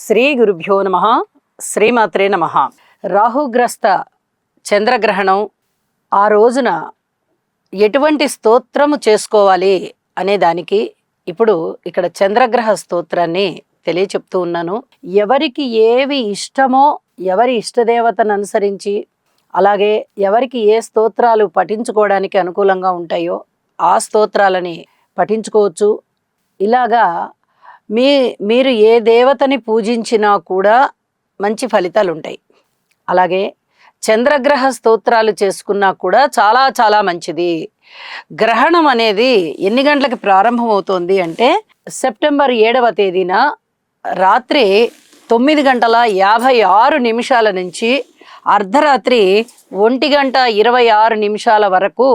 శ్రీ గురుభ్యో నమః. శ్రీమాత్రే నమః. రాహుగ్రస్త చంద్రగ్రహణం ఆ రోజున ఎటువంటి స్తోత్రము చేసుకోవాలి అనే దానికి ఇప్పుడు ఇక్కడ చంద్రగ్రహ స్తోత్రాన్ని తెలియచెప్తూ ఉన్నాను. ఎవరికి ఏవి ఇష్టమో ఎవరి ఇష్టదేవతను అనుసరించి అలాగే ఎవరికి ఏ స్తోత్రాలు పఠించుకోవడానికి అనుకూలంగా ఉంటాయో ఆ స్తోత్రాలని పఠించుకోవచ్చు. ఇలాగా మీరు ఏ దేవతని పూజించినా కూడా మంచి ఫలితాలు ఉంటాయి. అలాగే చంద్రగ్రహ స్తోత్రాలు చేసుకున్నా కూడా చాలా చాలా మంచిది. గ్రహణం అనేది ఎన్ని గంటలకు ప్రారంభమవుతోంది అంటే సెప్టెంబర్ 7వ తేదీన రాత్రి 9:56 నుంచి అర్ధరాత్రి 1:26 వరకు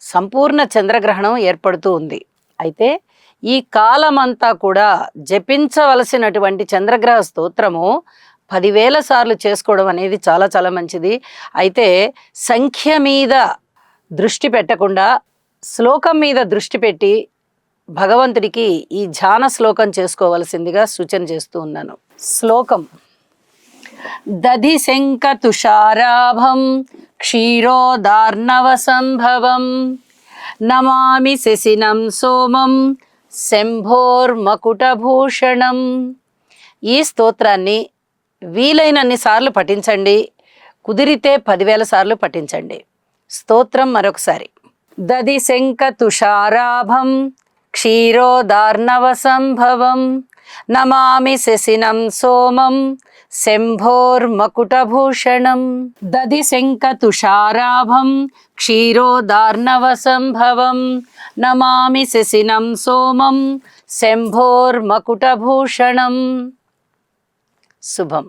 సంపూర్ణ చంద్రగ్రహణం ఏర్పడుతూ ఉంది. అయితే ఈ కాలమంతా కూడా జపించవలసినటువంటి చంద్రగ్రహ స్తోత్రము 10,000 సార్లు చేసుకోవడం అనేది చాలా చాలా మంచిది. అయితే సంఖ్య మీద దృష్టి పెట్టకుండా శ్లోకం మీద దృష్టి పెట్టి భగవంతుడికి ఈ ధ్యాన శ్లోకం చేసుకోవలసిందిగా సూచన చేస్తూ ఉన్నాను. శ్లోకం: దధి శంఖ తుషారాభం క్షీరోదార్ణవ సంభవం నమామి శశినం సోమం శంభోర్మకుటభూషణం. ఈ స్తోత్రాన్ని వీలైనన్ని సార్లు పఠించండి. కుదిరితే 10,000 సార్లు పఠించండి. స్తోత్రం మరొకసారి: దధి శంఖ తుషారాభం క్షీరోదార్ణవ సంభవం నమామి శశినం సోమం శంభోర్మకుటభూషణం. దధి శంఖ తుషారాభం క్షీరోదార్ణవ సంభవం నమామి శశినం సోమం శంభోర్మకుటభూషణం. శుభం.